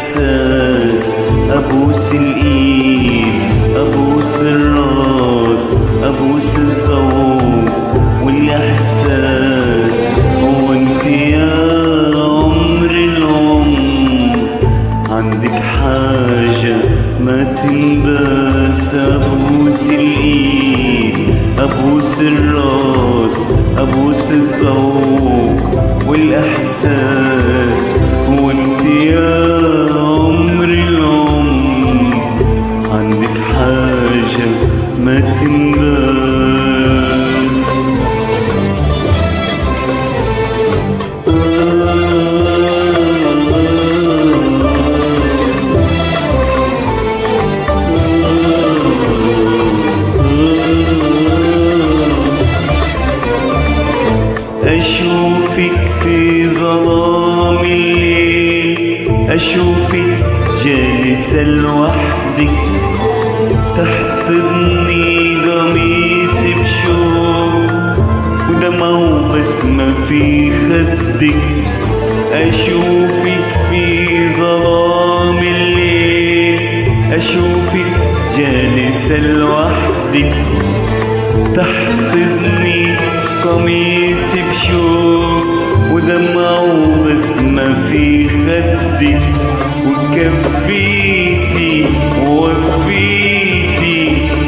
والإحساس. أبوس الإيد، أبوس الراس، أبوس الذوق والإحساس. هو انت يا عمر العمر عندك حاجة ما تنباس. أبوس الإيد، أبوس الراس، أبوس الذوق والإحساس. وانت يا عمر العمر عندك حاجة ما تنباس. أشوفك في ظلام الليل، أشوفك جالسة لوحدك تحت ضني قميص بشوق ودمعة وبسمة في خدك. أشوفك في ظلام الليل، أشوفك جالسة لوحدك تحت ضني قميص بشوق ودمعة وبسمة في خدك. وكفيتي ووفيتي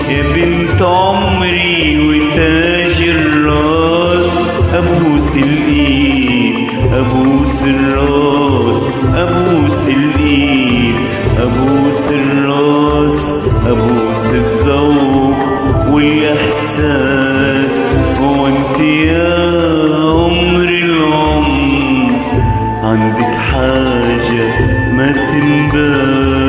يا بنت عمري وتاج الراس. أبوس الإيد، أبوس الراس، أبوس الإيد، أبوس الراس، أبوس الذوق والإحساس. هو انت يا عمر العمر عندك حاجة ما تنباس.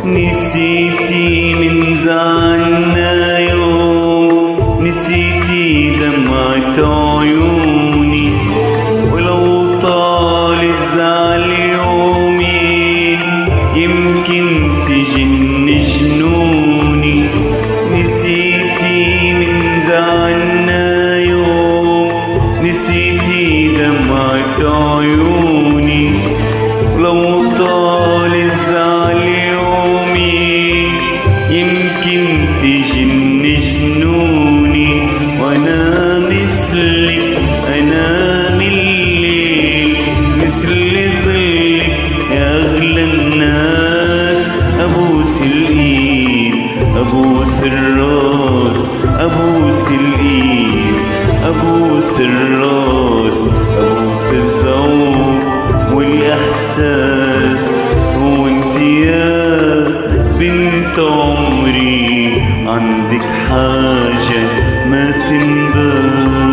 نسيتي من زعلنا يوم، نسيتي دمعة عيوني، ولو طال الزعل يومين يمكن تجن جنوني. نسيتي من زعلنا يوم، نسيتي دمعة عيوني، ولو طال الزعل يومين يمكن تجن جنوني. وانا مثلك، انا من الليل مثل ظلك يا اغلى الناس. ابوس الايد، ابوس الراس، ابوس الايد، ابوس الراس، ابوس الذوق والاحساس. وانت يا بنت عمري عندك حاجة ما تنباس.